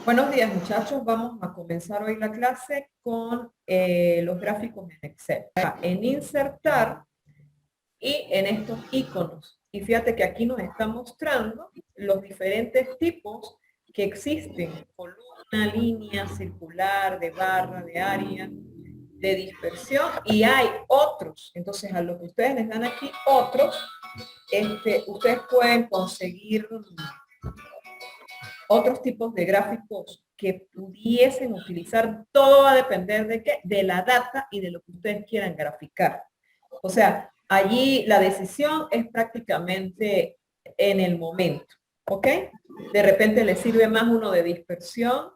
Buenos días, muchachos. Vamos a comenzar hoy la clase con los gráficos en Excel. En insertar y en estos iconos. Y fíjate que aquí nos está mostrando los diferentes tipos que existen: columna, línea, circular, de barra, de área, de dispersión, y hay otros. Entonces, a lo que ustedes les dan aquí otros, ustedes pueden conseguir otros tipos de gráficos que pudiesen utilizar. Todo va a depender de qué, de la data y de lo que ustedes quieran graficar. O sea, allí la decisión es prácticamente en el momento, ¿ok? De repente les sirve más uno de dispersión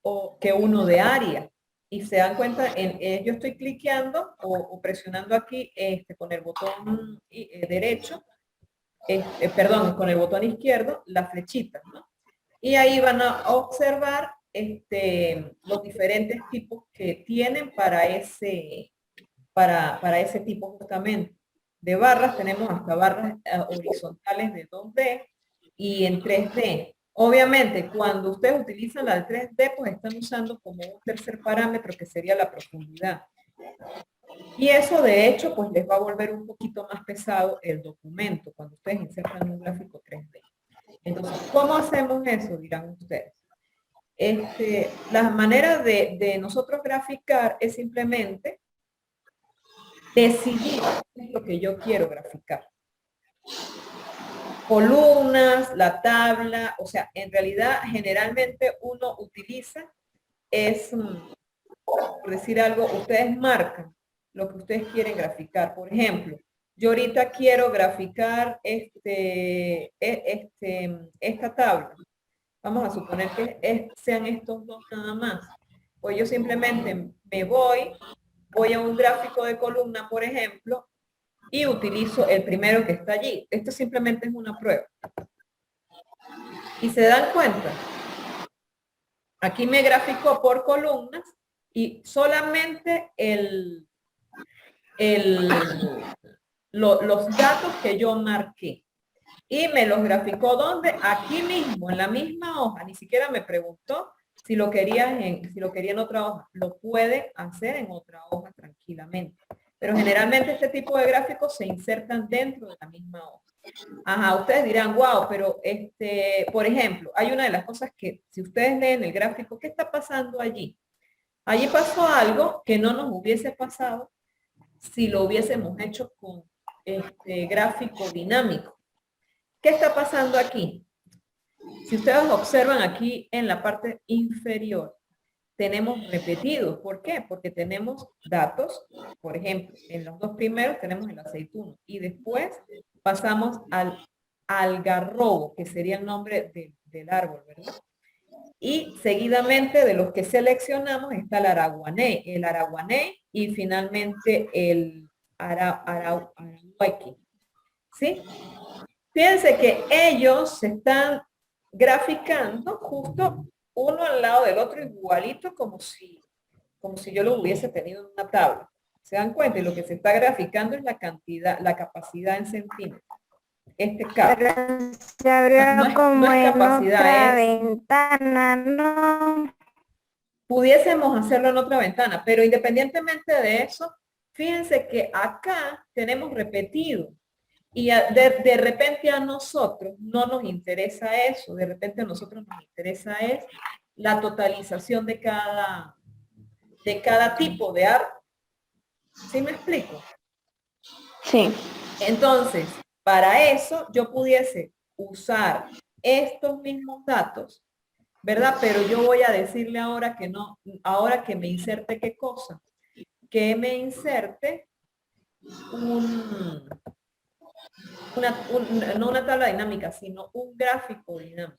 o que uno de área. Y se dan cuenta, yo estoy cliqueando o presionando aquí con el botón derecho, perdón, con el botón izquierdo, la flechita, ¿no? Y ahí van a observar los diferentes tipos que tienen para ese tipo justamente. De barras tenemos hasta barras horizontales de 2D y en 3D. Obviamente, cuando ustedes utilizan la de 3D, pues están usando como un tercer parámetro que sería la profundidad. Y eso, de hecho, pues les va a volver un poquito más pesado el documento cuando ustedes insertan un gráfico 3D. Entonces, ¿cómo hacemos eso? Dirán ustedes. La manera de nosotros graficar es simplemente decidir qué es lo que yo quiero graficar. Columnas, la tabla, o sea, en realidad generalmente uno utiliza por decir algo, ustedes marcan lo que ustedes quieren graficar. Por ejemplo, yo ahorita quiero graficar esta tabla. Vamos a suponer que sean estos dos nada más. Pues yo simplemente me voy a un gráfico de columna, por ejemplo, y utilizo el primero que está allí. Esto simplemente es una prueba. Y se dan cuenta, aquí me graficó por columnas y solamente los datos que yo marqué. Y me los graficó ¿dónde? Aquí mismo, en la misma hoja. Ni siquiera me preguntó si lo quería en otra hoja. Lo puede hacer en otra hoja tranquilamente. Pero generalmente este tipo de gráficos se insertan dentro de la misma hoja. Ajá, ustedes dirán, wow, pero por ejemplo, hay una de las cosas que si ustedes leen el gráfico, ¿qué está pasando allí? Allí pasó algo que no nos hubiese pasado si lo hubiésemos hecho con gráfico dinámico. ¿Qué está pasando aquí? Si ustedes observan aquí en la parte inferior, tenemos repetidos. ¿Por qué? Porque tenemos datos, por ejemplo, en los dos primeros tenemos el aceituno y después pasamos al algarrobo, que sería el nombre del árbol, ¿verdad? Y seguidamente de los que seleccionamos está el araguané y finalmente el arahuequi. ¿Sí? Fíjense que ellos se están graficando justo uno al lado del otro, igualito como si yo lo hubiese tenido en una tabla. ¿Se dan cuenta? Y lo que se está graficando es la cantidad, la capacidad en centímetros. Se abrió como en otra ventana, ¿no? Pudiésemos hacerlo en otra ventana, pero independientemente de eso, fíjense que acá tenemos repetido. Y de repente a nosotros no nos interesa eso, de repente a nosotros nos interesa es la totalización de cada tipo de arte. ¿Sí me explico? Sí. Entonces, para eso yo pudiese usar estos mismos datos, ¿verdad? Pero yo voy a decirle ahora que no, ahora que me inserte qué cosa, que me inserte no una tabla dinámica, sino un gráfico dinámico.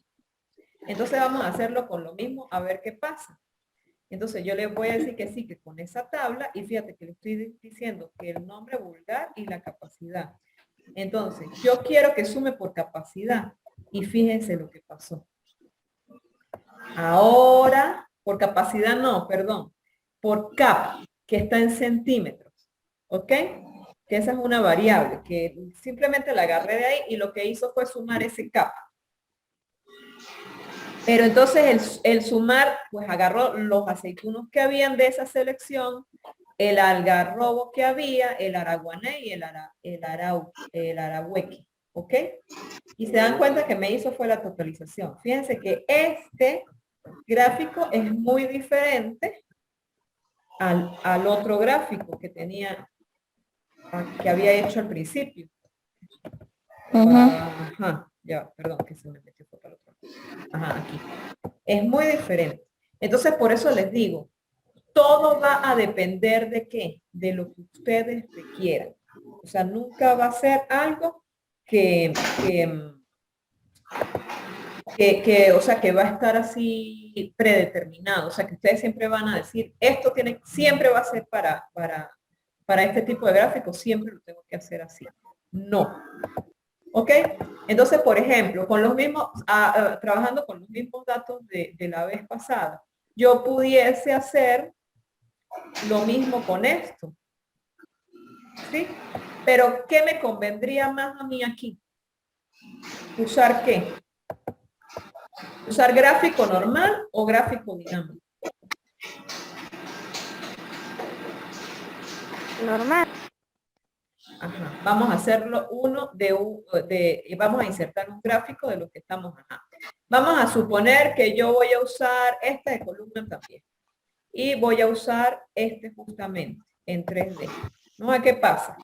Entonces vamos a hacerlo con lo mismo, a ver qué pasa. Entonces yo les voy a decir que sí, que con esa tabla, y fíjate que le estoy diciendo que el nombre vulgar y la capacidad. Entonces, yo quiero que sume por capacidad. Y fíjense lo que pasó. Ahora, por capacidad no, perdón. Por cap, que está en centímetros. ¿Ok? Que esa es una variable, que simplemente la agarré de ahí y lo que hizo fue sumar ese cap. Pero entonces el sumar, pues agarró los aceitunos que habían de esa selección, el algarrobo que había, el araguané y el arahueque, ¿ok? Y se dan cuenta que me hizo fue la totalización. Fíjense que este gráfico es muy diferente al otro gráfico que tenía, que había hecho al principio. Ajá, ya, perdón, que se me metió por el otro. Ajá, aquí. Es muy diferente. Entonces, por eso les digo, todo va a depender de qué, de lo que ustedes requieran. O sea, nunca va a ser algo o sea, que va a estar así predeterminado. O sea, que ustedes siempre van a decir, esto siempre va a ser para este tipo de gráficos, siempre lo tengo que hacer así. No. ¿Ok? Entonces, por ejemplo, con los mismos, trabajando con los mismos datos de la vez pasada, yo pudiese hacer lo mismo con esto. ¿Sí? Pero, ¿qué me convendría más a mí aquí? ¿Usar qué? ¿Usar gráfico normal o gráfico dinámico? Normal. Ajá. Vamos a hacerlo vamos a insertar un gráfico de lo que estamos acá. Vamos a suponer que yo voy a usar esta de columna también. Y voy a usar este justamente en 3D. ¿No? ¿Qué pasa?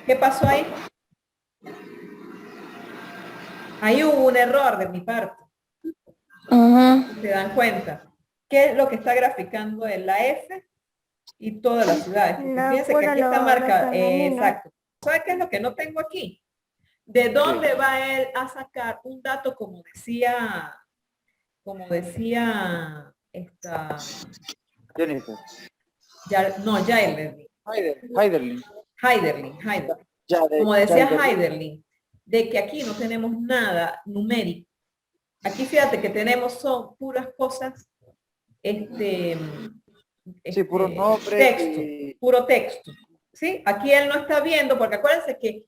¿Qué pasó ahí? Ahí hubo un error de mi parte. ¿Se dan cuenta? ¿Qué es lo que está graficando en la F y todas las ciudades? Fíjense que aquí está marcada. Exacto. ¿Sabe qué es lo que no tengo aquí? ¿De dónde va él a sacar un dato como decía esta... Jennifer. Heiderling. Como decía Heiderling, de que aquí no tenemos nada numérico. Aquí fíjate que tenemos son puras cosas, puro nombre texto, y... puro texto. ¿Sí? Aquí él no está viendo, porque acuérdense que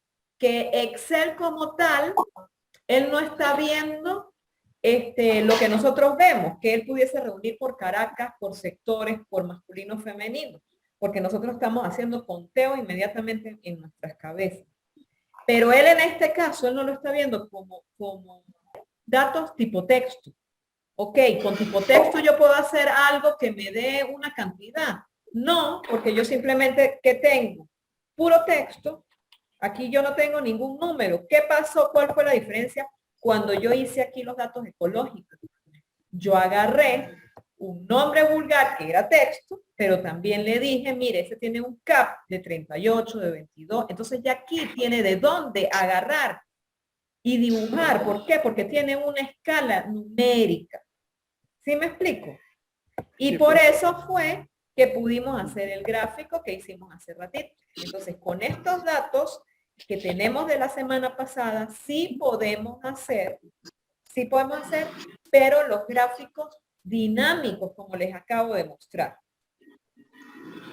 Excel como tal, él no está viendo lo que nosotros vemos, que él pudiese reunir por Caracas, por sectores, por masculino, femenino, porque nosotros estamos haciendo conteo inmediatamente en nuestras cabezas. Pero él en este caso, él no lo está viendo como datos tipo texto. Ok, con tipo texto yo puedo hacer algo que me dé una cantidad. No, porque yo simplemente, ¿qué tengo? Puro texto. Aquí yo no tengo ningún número. ¿Qué pasó? ¿Cuál fue la diferencia cuando yo hice aquí los datos ecológicos? Yo agarré un nombre vulgar que era texto, pero también le dije, mire, ese tiene un CAP de 38, de 22. Entonces ya aquí tiene de dónde agarrar y dibujar. ¿Por qué? Porque tiene una escala numérica. ¿Sí me explico? Y por eso fue que pudimos hacer el gráfico que hicimos hace ratito. Entonces, con estos datos que tenemos de la semana pasada, sí podemos hacer, pero los gráficos dinámicos, como les acabo de mostrar.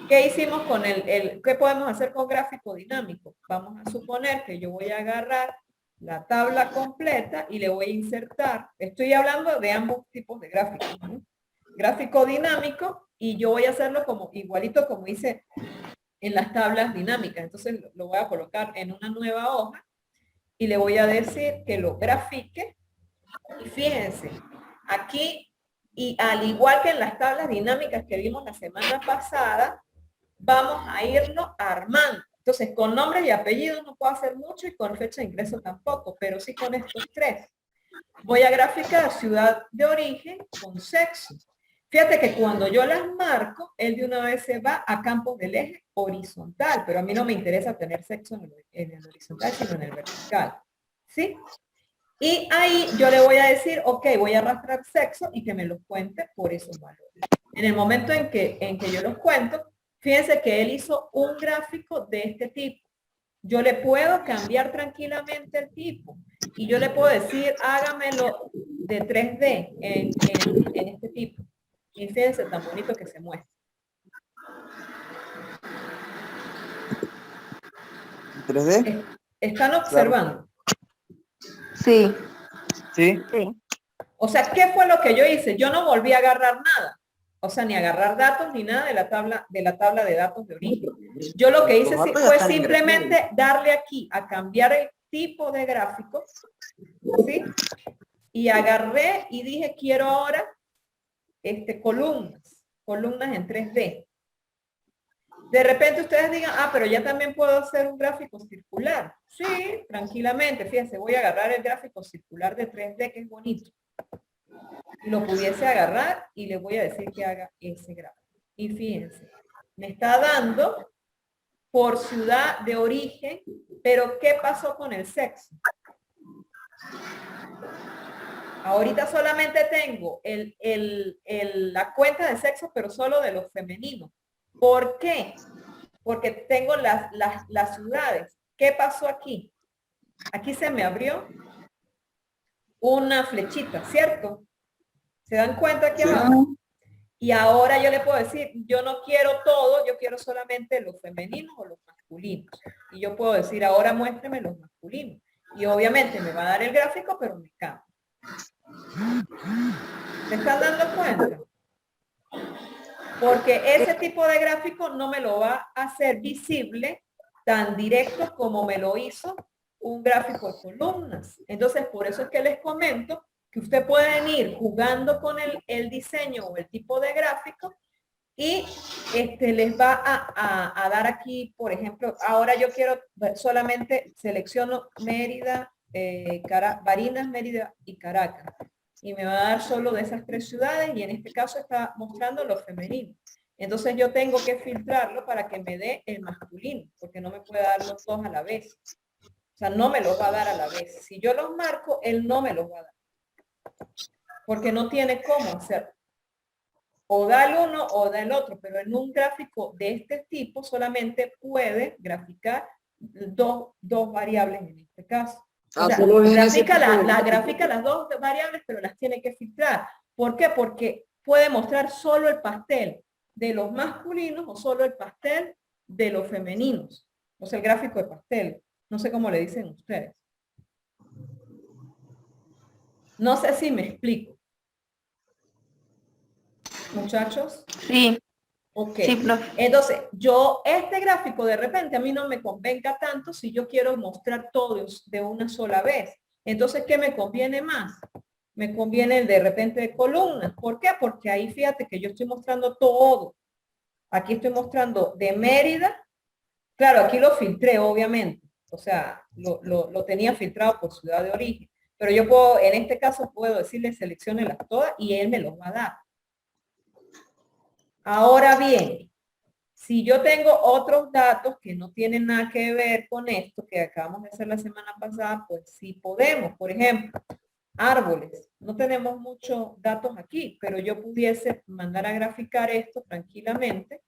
¿Qué hicimos con qué podemos hacer con gráfico dinámico? Vamos a suponer que yo voy a agarrar la tabla completa y le voy a insertar, estoy hablando de ambos tipos de gráficos, ¿no? Gráfico dinámico, y yo voy a hacerlo como igualito como hice en las tablas dinámicas. Entonces lo voy a colocar en una nueva hoja y le voy a decir que lo grafique. Y fíjense, aquí, y al igual que en las tablas dinámicas que vimos la semana pasada, vamos a irlo armando. Entonces, con nombres y apellidos no puedo hacer mucho y con fecha de ingreso tampoco, pero sí con estos tres. Voy a graficar ciudad de origen con sexo. Fíjate que cuando yo las marco, él de una vez se va a campos del eje horizontal, pero a mí no me interesa tener sexo en el horizontal, sino en el vertical. ¿Sí? Y ahí yo le voy a decir, ok, voy a arrastrar sexo y que me los cuente por esos valores. En el momento en que yo los cuento, fíjense que él hizo un gráfico de este tipo. Yo le puedo cambiar tranquilamente el tipo y yo le puedo decir, hágamelo de 3D en este tipo. Y fíjense tan bonito que se muestra. ¿3D? ¿Están observando? Sí. ¿Sí? Sí. O sea, ¿qué fue lo que yo hice? Yo no volví a agarrar nada. O sea, ni agarrar datos ni nada de la tabla de datos de origen. Yo lo que hice fue simplemente darle aquí a cambiar el tipo de gráfico, ¿sí? Y agarré y dije, quiero ahora columnas en 3D. De repente ustedes digan, ah, pero ya también puedo hacer un gráfico circular. Sí, tranquilamente. Fíjense, voy a agarrar el gráfico circular de 3D, que es bonito. Y lo pudiese agarrar y le voy a decir que haga ese gráfico. Y fíjense, me está dando por ciudad de origen, pero ¿qué pasó con el sexo? Ahorita solamente tengo la cuenta de sexo, pero solo de los femeninos. ¿Por qué? Porque tengo las ciudades. ¿Qué pasó aquí? Aquí se me abrió una flechita, ¿cierto? ¿Se dan cuenta aquí abajo? Y ahora yo le puedo decir, yo no quiero todo, yo quiero solamente los femeninos o los masculinos. Y yo puedo decir, ahora muéstreme los masculinos. Y obviamente me va a dar el gráfico, pero me cambia. ¿Se están dando cuenta? Porque ese tipo de gráfico no me lo va a hacer visible tan directo como me lo hizo un gráfico de columnas. Entonces, por eso es que les comento que ustedes pueden ir jugando con el diseño o el tipo de gráfico y les va a dar aquí, por ejemplo, ahora yo quiero solamente selecciono Mérida, Barinas, Mérida y Caracas. Y me va a dar solo de esas 3 ciudades y en este caso está mostrando los femeninos. Entonces yo tengo que filtrarlo para que me dé el masculino, porque no me puede dar los dos a la vez. O sea, no me los va a dar a la vez. Si yo los marco, él no me los va a dar. Porque no tiene cómo hacerlo. O da el uno o da el otro, pero en un gráfico de este tipo solamente puede graficar dos variables en este caso. O sea, grafica las dos variables, pero las tiene que filtrar. ¿Por qué? Porque puede mostrar solo el pastel de los masculinos o solo el pastel de los femeninos. O sea, el gráfico de pastel. No sé cómo le dicen ustedes. No sé si me explico. Muchachos. Sí. Ok. Sí, profe. Entonces, este gráfico de repente a mí no me convenga tanto si yo quiero mostrar todos de una sola vez. Entonces, ¿qué me conviene más? Me conviene el de repente de columnas. ¿Por qué? Porque ahí fíjate que yo estoy mostrando todo. Aquí estoy mostrando de Mérida. Claro, aquí lo filtré, obviamente. O sea, lo tenía filtrado por ciudad de origen. Pero yo puedo, en este caso, puedo decirle selecciónelas todas y él me los va a dar. Ahora bien, si yo tengo otros datos que no tienen nada que ver con esto que acabamos de hacer la semana pasada, pues sí podemos. Por ejemplo, árboles. No tenemos muchos datos aquí, pero yo pudiese mandar a graficar esto tranquilamente.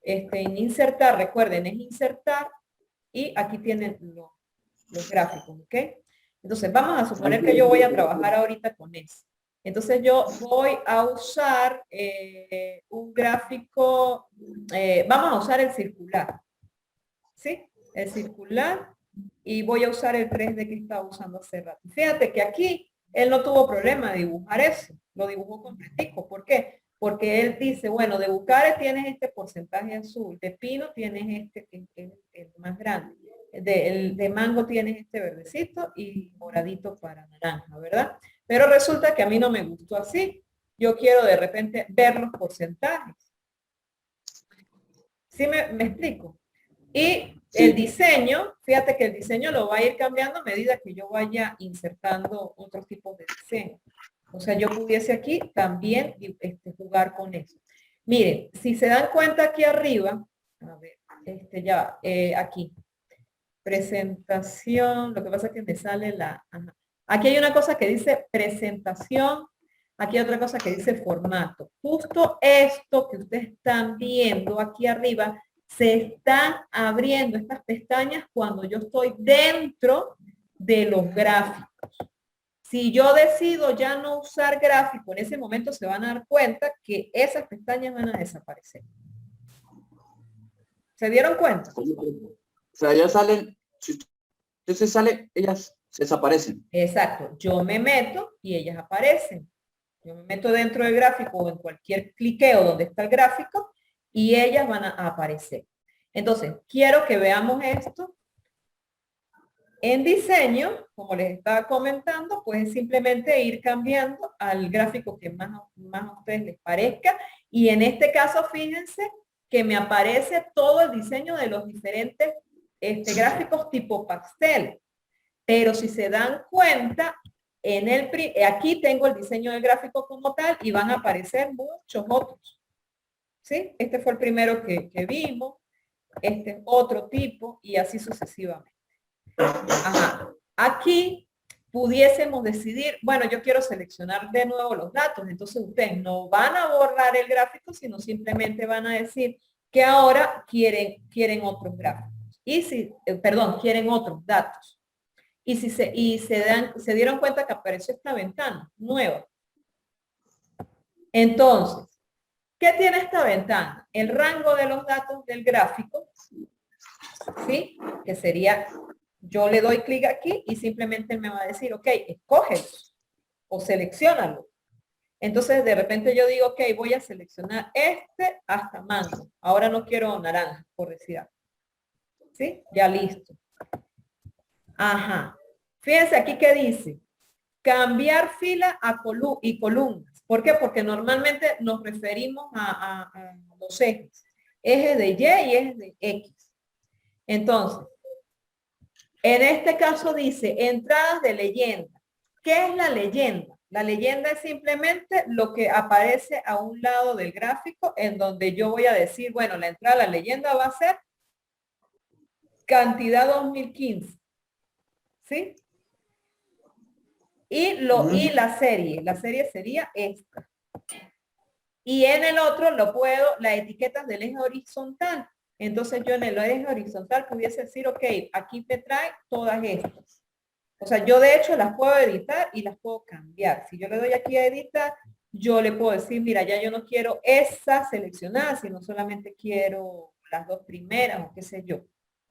En insertar, recuerden, es insertar y aquí tienen los gráficos, ¿ok? Entonces, vamos a suponer que yo voy a trabajar ahorita con eso. Entonces yo voy a usar un gráfico, vamos a usar el circular, ¿sí? El circular y voy a usar el 3D que estaba usando hace rato. Fíjate que aquí él no tuvo problema de dibujar eso, lo dibujó completico. ¿Por qué? Porque él dice, bueno, de bucares tienes este porcentaje azul, de pino tienes este que es el más grande, de mango tienes este verdecito y moradito para naranja, ¿verdad? Pero resulta que a mí no me gustó así. Yo quiero de repente ver los porcentajes. ¿Sí me explico? Y el diseño, fíjate que el diseño lo va a ir cambiando a medida que yo vaya insertando otros tipos de diseño. O sea, yo pudiese aquí también jugar con eso. Miren, si se dan cuenta aquí arriba, a ver, aquí, presentación, lo que pasa es que me sale aquí hay una cosa que dice presentación, aquí hay otra cosa que dice formato. Justo esto que ustedes están viendo aquí arriba, se están abriendo estas pestañas cuando yo estoy dentro de los gráficos. Si yo decido ya no usar gráfico, en ese momento se van a dar cuenta que esas pestañas van a desaparecer. ¿Se dieron cuenta? O sea, ya salen, si usted se sale, ellas desaparecen. Exacto. Yo me meto y ellas aparecen. Yo me meto dentro del gráfico o en cualquier cliqueo donde está el gráfico y ellas van a aparecer. Entonces, quiero que veamos esto en diseño, como les estaba comentando, pues es simplemente ir cambiando al gráfico que más a ustedes les parezca. Y en este caso, fíjense que me aparece todo el diseño de los diferentes gráficos tipo pastel. Pero si se dan cuenta, aquí tengo el diseño del gráfico como tal y van a aparecer muchos otros. ¿Sí? Este fue el primero que vimos, este es otro tipo y así sucesivamente. Ajá. Aquí pudiésemos decidir, bueno, yo quiero seleccionar de nuevo los datos, entonces ustedes no van a borrar el gráfico, sino simplemente van a decir que ahora quieren otros gráficos. Y si, perdón, quieren otros datos. Y si se dieron cuenta que apareció esta ventana nueva. Entonces, ¿qué tiene esta ventana? El rango de los datos del gráfico, ¿sí? Que sería, yo le doy clic aquí y simplemente me va a decir, ok, escógelos o selecciónalo. Entonces, de repente yo digo, ok, voy a seleccionar este hasta mango. Ahora no quiero naranja, por decir algo. ¿Sí? Ya listo. Ajá. Fíjense aquí que dice, cambiar fila y columnas. ¿Por qué? Porque normalmente nos referimos a los ejes. Eje de Y y eje de X. Entonces, en este caso dice, entradas de leyenda. ¿Qué es la leyenda? La leyenda es simplemente lo que aparece a un lado del gráfico en donde yo voy a decir, bueno, la entrada a la leyenda va a ser cantidad 2015. ¿Sí? Y la serie sería esta. Y en el otro las etiquetas del eje horizontal. Entonces yo en el eje horizontal pudiese decir, ok, aquí me trae todas estas. O sea, yo de hecho las puedo editar y las puedo cambiar. Si yo le doy aquí a editar, yo le puedo decir, mira, ya yo no quiero esa seleccionada, sino solamente quiero las dos primeras o qué sé yo.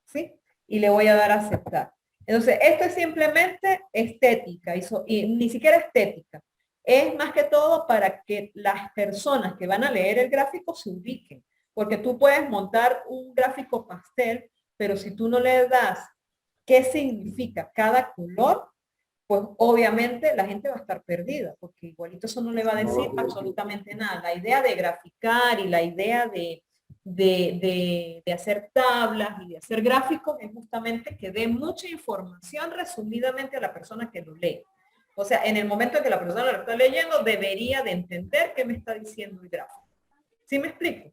¿Sí? Y le voy a dar a aceptar. Entonces, esto es simplemente estética, y ni siquiera estética. Es más que todo para que las personas que van a leer el gráfico se ubiquen. Porque tú puedes montar un gráfico pastel, pero si tú no le das qué significa cada color, pues obviamente la gente va a estar perdida, porque igualito eso no le va a decir absolutamente nada. La idea de graficar y la idea de hacer tablas y de hacer gráficos es justamente que dé mucha información resumidamente a la persona que lo lee. O sea, en el momento en que la persona lo está leyendo, debería de entender qué me está diciendo el gráfico. ¿Sí me explico?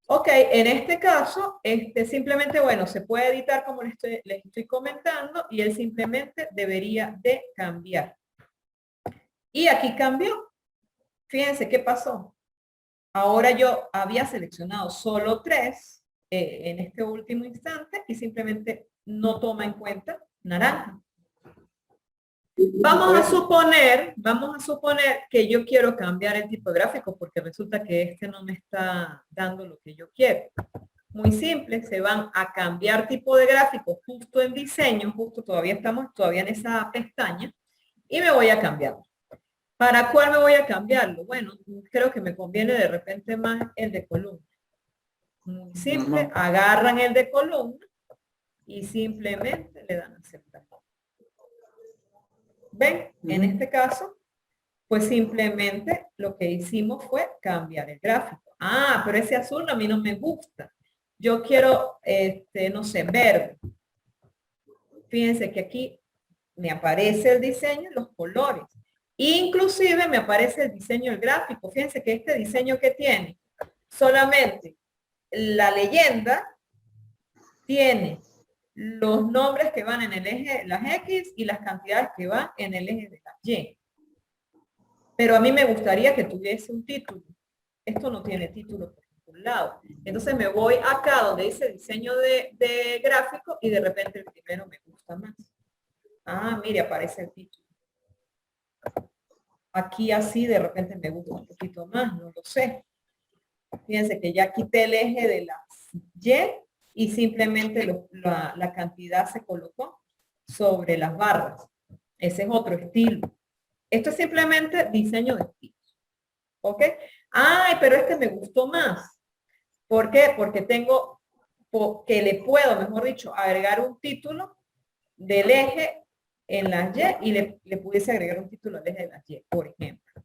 Ok, en este caso, simplemente, bueno, se puede editar como les estoy comentando y él simplemente debería de cambiar. Y aquí cambió. Fíjense qué pasó. Ahora yo había seleccionado solo 3 en este último instante y simplemente no toma en cuenta naranja. Vamos a suponer que yo quiero cambiar el tipo de gráfico porque resulta que este no me está dando lo que yo quiero. Muy simple, se van a cambiar tipo de gráfico justo en diseño, estamos todavía en esa pestaña y me voy a cambiar. ¿Para cuál me voy a cambiarlo? Bueno, creo que me conviene de repente más el de columna. Muy simple, agarran el de columna y simplemente le dan a aceptar. ¿Ven? En este caso, pues simplemente lo que hicimos fue cambiar el gráfico. Ah, pero ese azul a mí no me gusta. Yo quiero, no sé, verde. Fíjense que aquí me aparece el diseño y los colores. Inclusive me aparece el diseño del gráfico. Fíjense que este diseño que tiene, solamente la leyenda tiene los nombres que van en el eje de las X y las cantidades que van en el eje de las Y. Pero a mí me gustaría que tuviese un título. Esto no tiene título por ningún lado. Entonces me voy acá donde dice diseño de gráfico y de repente el primero me gusta más. Ah, mire, aparece el título. Aquí así de repente me gusta un poquito más, no lo sé. Fíjense que ya quité el eje de las Y y simplemente la cantidad se colocó. sobre las barras. Ese es otro estilo. Esto es simplemente diseño de estilos. ¿Ok? Ay, pero este me gustó más. ¿Por qué? Porque tengo, que le puedo, mejor dicho, agregar un título del eje en las Y y le pudiese agregar un título al eje de las Y, por ejemplo.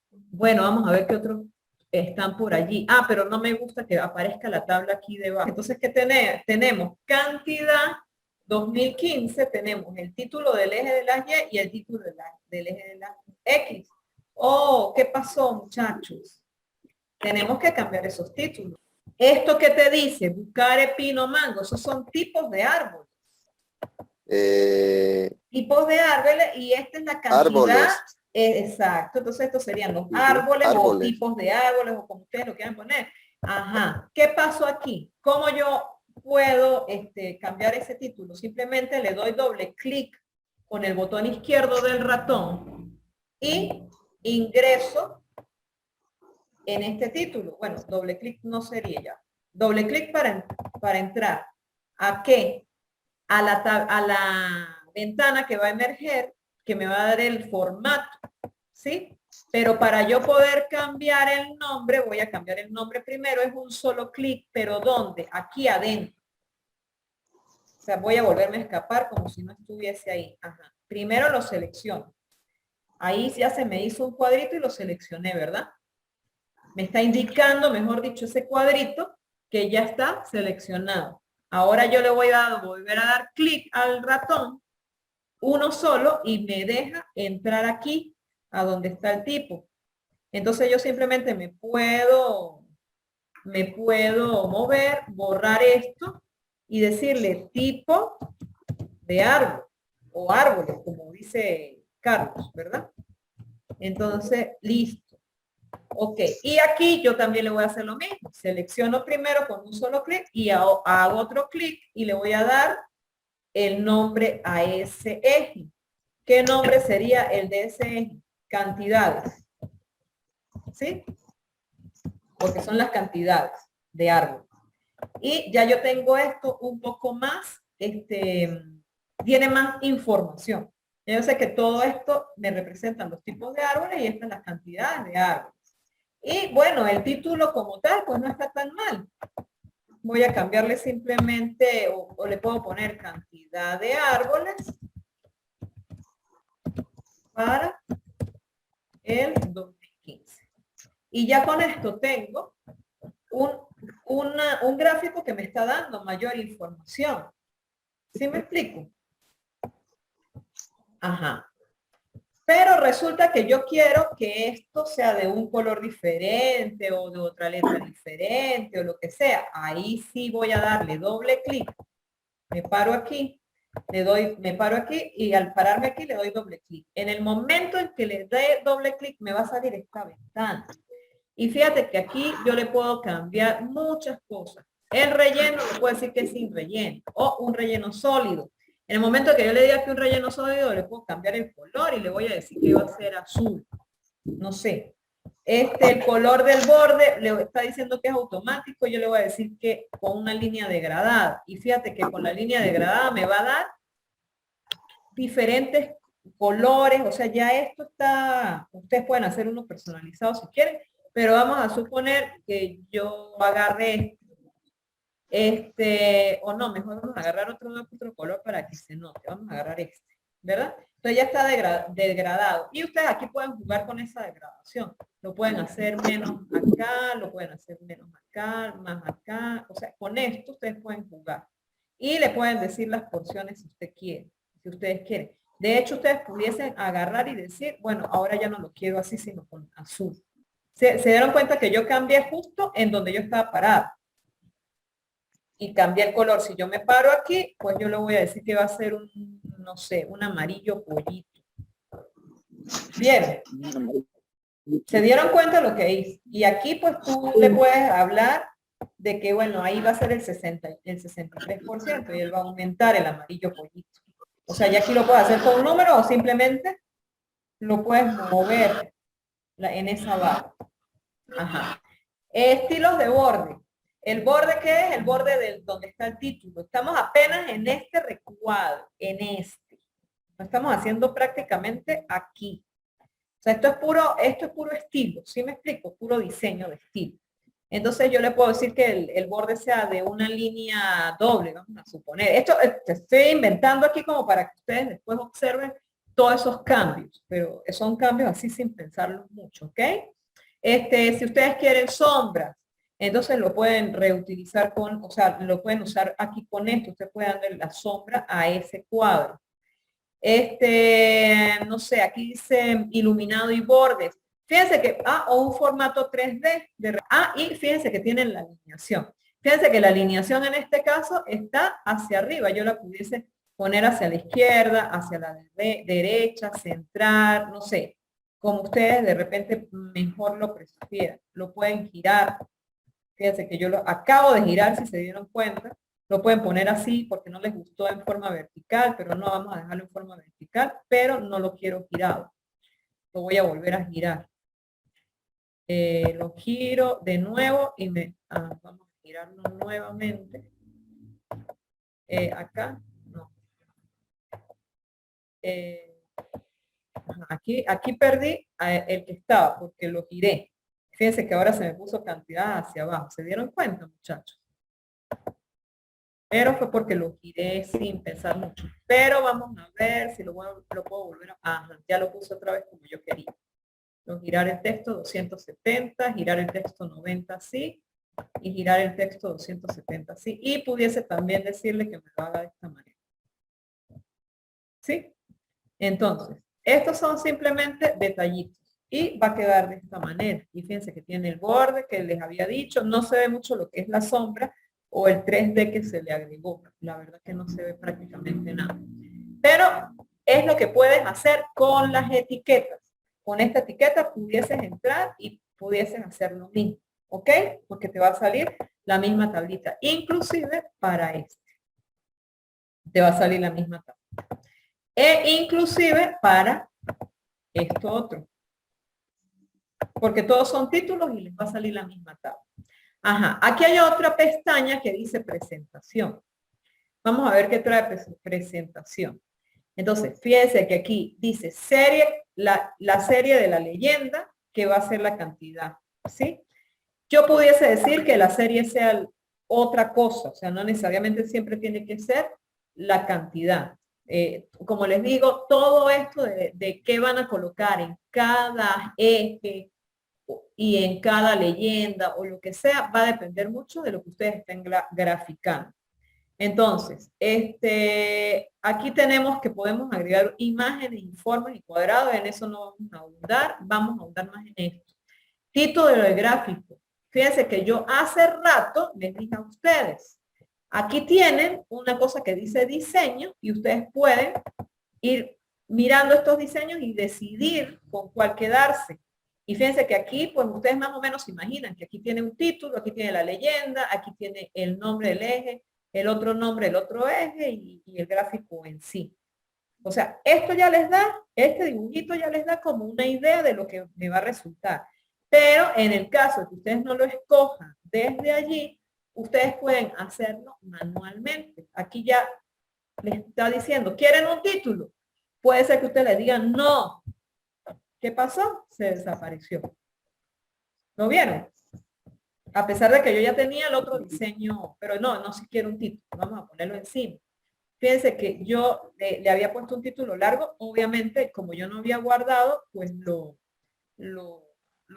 Bueno, vamos a ver qué otros están por allí. Ah, pero no me gusta que aparezca la tabla aquí debajo. Entonces, ¿qué tenemos? Cantidad 2015, tenemos el título del eje de las Y y el título del eje de las X. Oh, ¿qué pasó, muchachos? Tenemos que cambiar esos títulos. Esto que te dice, buscar pino, mango, esos son tipos de árboles. Tipos de árboles y esta es la cantidad. Árboles. Exacto, entonces estos serían los árboles, o tipos de árboles o como ustedes lo quieran poner. Ajá, ¿qué pasó aquí? ¿Cómo yo puedo cambiar ese título? Simplemente le doy doble clic con el botón izquierdo del ratón y ingreso en este título. Bueno, doble clic no sería ya. Doble clic para entrar. ¿A qué? A la ventana que va a emerger, que me va a dar el formato, ¿sí? Pero para yo poder cambiar el nombre, voy a cambiar el nombre primero, es un solo clic, pero ¿dónde? Aquí adentro. O sea, voy a volverme a escapar como si no estuviese ahí. Ajá. Primero lo selecciono. Ahí ya se me hizo un cuadrito y lo seleccioné, ¿verdad? Me está indicando, mejor dicho, ese cuadrito que ya está seleccionado. Ahora yo le voy a volver a dar clic al ratón, uno solo, y me deja entrar aquí a donde está el tipo. Entonces yo simplemente me puedo mover, borrar esto y decirle tipo de árbol o árboles, como dice Carlos, ¿verdad? Entonces, listo. Ok, y aquí yo también le voy a hacer lo mismo. Selecciono primero con un solo clic y hago otro clic y le voy a dar el nombre a ese eje. ¿Qué nombre sería el de ese eje? Cantidades. ¿Sí? Porque son las cantidades de árbol. Y ya yo tengo esto un poco más, tiene más información. Yo sé que todo esto me representan los tipos de árboles y estas las cantidades de árboles. Y bueno, el título como tal, pues no está tan mal. Voy a cambiarle simplemente, o le puedo poner cantidad de árboles para el 2015. Y ya con esto tengo un gráfico que me está dando mayor información. ¿Sí me explico? Ajá. Pero resulta que yo quiero que esto sea de un color diferente o de otra letra diferente o lo que sea. Ahí sí voy a darle doble clic. Me paro aquí, me paro aquí y al pararme aquí le doy doble clic. En el momento en que le dé doble clic me va a salir esta ventana. Y fíjate que aquí yo le puedo cambiar muchas cosas. El relleno le puedo decir que es sin relleno o un relleno sólido. En el momento que yo le diga que un relleno sólido, le puedo cambiar el color y le voy a decir que va a ser azul. No sé. El color del borde le está diciendo que es automático. Yo le voy a decir que con una línea degradada. Y fíjate que con la línea degradada me va a dar diferentes colores. O sea, ya esto está, ustedes pueden hacer uno personalizado si quieren. Pero vamos a suponer que yo agarré o no, mejor vamos a agarrar otro color para que se note. Vamos a agarrar este, ¿verdad? Entonces ya está degradado. Y ustedes aquí pueden jugar con esa degradación. Lo pueden hacer menos acá, lo pueden hacer menos acá, más acá. O sea, con esto ustedes pueden jugar. Y le pueden decir las porciones si usted quiere, si ustedes quieren. De hecho, ustedes pudiesen agarrar y decir, bueno, ahora ya no lo quiero así, sino con azul. Se dieron cuenta que yo cambié justo en donde yo estaba parada. Y cambié el color. Si yo me paro aquí, pues yo le voy a decir que va a ser un, no sé, un amarillo pollito. Bien. Se dieron cuenta lo que hice. Y aquí pues tú le puedes hablar de que, bueno, ahí va a ser el 63% y él va a aumentar el amarillo pollito. O sea, ya aquí lo puedes hacer con un número o simplemente lo puedes mover en esa barra. Ajá. Estilos de borde. ¿El borde qué es? El borde donde está el título. Estamos apenas en este recuadro, en este. Lo estamos haciendo prácticamente aquí. O sea, esto es puro estilo, ¿sí me explico? Puro diseño de estilo. Entonces yo le puedo decir que el borde sea de una línea doble, vamos a suponer. Esto te estoy inventando aquí como para que ustedes después observen todos esos cambios, pero son cambios así sin pensarlo mucho, ¿ok? Si ustedes quieren sombras, entonces lo pueden reutilizar o sea, lo pueden usar aquí con esto. Usted puede darle la sombra a ese cuadro. No sé, aquí dice iluminado y bordes. Fíjense que, o un formato 3D. Y fíjense que tienen la alineación. Fíjense que la alineación en este caso está hacia arriba. Yo la pudiese poner hacia la izquierda, hacia la derecha, centrar, no sé. Como ustedes de repente mejor lo prefieran. Lo pueden girar. Fíjense que yo lo acabo de girar, si se dieron cuenta. Lo pueden poner así porque no les gustó en forma vertical, pero no vamos a dejarlo en forma vertical, pero no lo quiero girado. Lo voy a volver a girar. Lo giro de nuevo y vamos a girarlo nuevamente. Acá, no. Aquí perdí el que estaba porque lo giré. Fíjense que ahora se me puso cantidad hacia abajo. ¿Se dieron cuenta, muchachos? Pero fue porque lo giré sin pensar mucho. Pero vamos a ver si lo puedo volver a... ya lo puse otra vez como yo quería. Girar el texto 270, girar el texto 90 así, y girar el texto 270 así. Y pudiese también decirle que me lo haga de esta manera. ¿Sí? Entonces, estos son simplemente detallitos. Y va a quedar de esta manera. Y fíjense que tiene el borde que les había dicho. No se ve mucho lo que es la sombra o el 3D que se le agregó. La verdad que no se ve prácticamente nada. Pero es lo que puedes hacer con las etiquetas. Con esta etiqueta pudieses entrar y pudieses hacer lo mismo. ¿Ok? Porque te va a salir la misma tablita. Inclusive para este. Te va a salir la misma tablita. E inclusive para esto otro. Porque todos son títulos y les va a salir la misma tabla. Ajá, aquí hay otra pestaña que dice presentación. Vamos a ver qué trae presentación. Entonces, fíjense que aquí dice serie, la serie de la leyenda, que va a ser la cantidad, ¿sí? Yo pudiese decir que la serie sea otra cosa, o sea, no necesariamente siempre tiene que ser la cantidad. Como les digo, todo esto de qué van a colocar en cada eje, y en cada leyenda o lo que sea, va a depender mucho de lo que ustedes estén graficando. Entonces, aquí tenemos que podemos agregar imágenes, informes y cuadrados. En eso no vamos a ahondar. Vamos a ahondar más en esto. Título del gráfico. Fíjense que yo hace rato les dije a ustedes, aquí tienen una cosa que dice diseño y ustedes pueden ir mirando estos diseños y decidir con cuál quedarse. Y fíjense que aquí, pues ustedes más o menos se imaginan que aquí tiene un título, aquí tiene la leyenda, aquí tiene el nombre del eje, el otro nombre del otro eje y el gráfico en sí. O sea, esto ya les da, este dibujito ya les da como una idea de lo que me va a resultar. Pero en el caso de que ustedes no lo escojan desde allí, ustedes pueden hacerlo manualmente. Aquí ya les está diciendo, ¿quieren un título? Puede ser que ustedes le digan no. ¿Qué pasó? Se desapareció. ¿Lo vieron? A pesar de que yo ya tenía el otro diseño, pero no si quiero un título. Vamos a ponerlo encima. Fíjense que yo le había puesto un título largo. Obviamente, como yo no había guardado, pues lo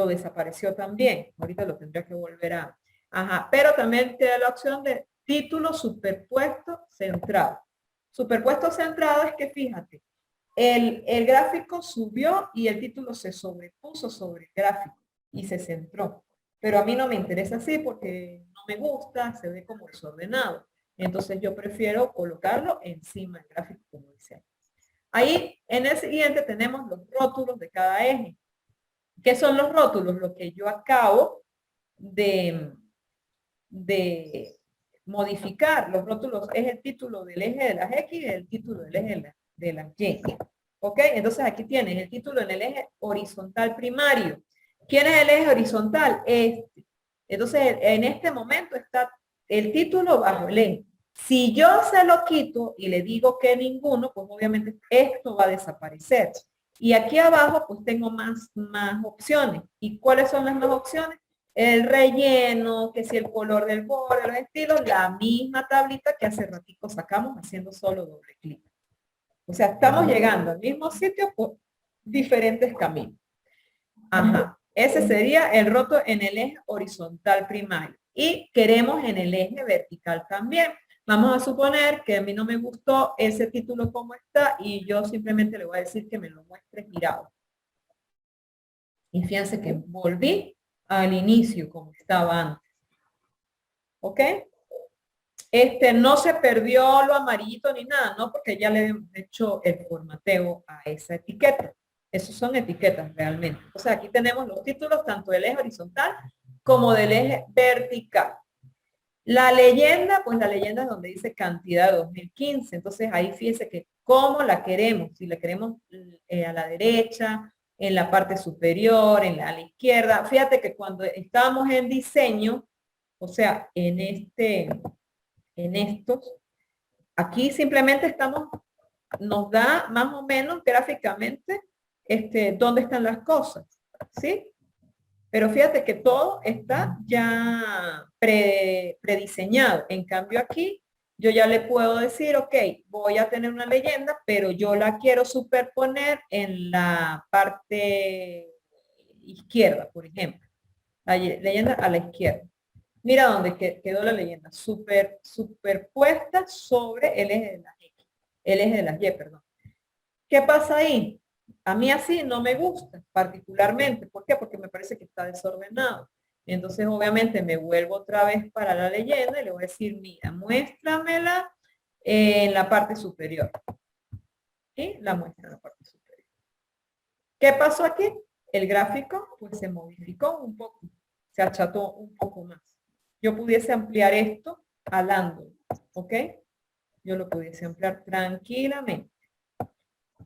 desapareció también. Ahorita lo tendría que volver a... Ajá, pero también te da la opción de título superpuesto centrado. Superpuesto centrado es que fíjate, el gráfico subió y el título se sobrepuso sobre el gráfico y se centró. Pero a mí no me interesa así porque no me gusta, se ve como desordenado. Entonces yo prefiero colocarlo encima del gráfico como dice. Ahí en el siguiente tenemos los rótulos de cada eje. ¿Qué son los rótulos? Lo que yo acabo de modificar. Los rótulos es el título del eje de las X y el título del eje de las Y. ¿Ok? Entonces aquí tienes el título en el eje horizontal primario. ¿Quién es el eje horizontal? Este. Entonces en este momento está el título bajo el eje. Si yo se lo quito y le digo que ninguno, pues obviamente esto va a desaparecer. Y aquí abajo pues tengo más opciones. ¿Y cuáles son las más opciones? El relleno, que si el color del borde, los estilos, la misma tablita que hace ratito sacamos haciendo solo doble clic. O sea, estamos llegando al mismo sitio por diferentes caminos. Ajá. Ese sería el roto en el eje horizontal primario. Y queremos en el eje vertical también. Vamos a suponer que a mí no me gustó ese título como está y yo simplemente le voy a decir que me lo muestre girado. Y fíjense que volví al inicio como estaba antes. ¿Ok? No se perdió lo amarillito ni nada, ¿no? Porque ya le he hecho el formateo a esa etiqueta. Esos son etiquetas realmente. O sea, aquí tenemos los títulos tanto del eje horizontal como del eje vertical. La leyenda, pues la leyenda es donde dice cantidad 2015. Entonces ahí fíjense que cómo la queremos. Si la queremos a la derecha, en la parte superior, a la izquierda. Fíjate que cuando estábamos en diseño, o sea, en estos, aquí simplemente nos da más o menos gráficamente dónde están las cosas, ¿sí? Pero fíjate que todo está ya prediseñado. En cambio aquí, yo ya le puedo decir, ok, voy a tener una leyenda, pero yo la quiero superponer en la parte izquierda, por ejemplo. La leyenda a la izquierda. Mira dónde quedó la leyenda, superpuesta sobre el eje de las X, el eje de las Y, perdón. ¿Qué pasa ahí? A mí así no me gusta particularmente. ¿Por qué? Porque me parece que está desordenado. Entonces, obviamente, me vuelvo otra vez para la leyenda y le voy a decir, mira, muéstramela en la parte superior. Y la muestra en la parte superior. ¿Qué pasó aquí? El gráfico pues se modificó un poco, se acható un poco más. Yo pudiese ampliar esto alando, ¿ok? Yo lo pudiese ampliar tranquilamente.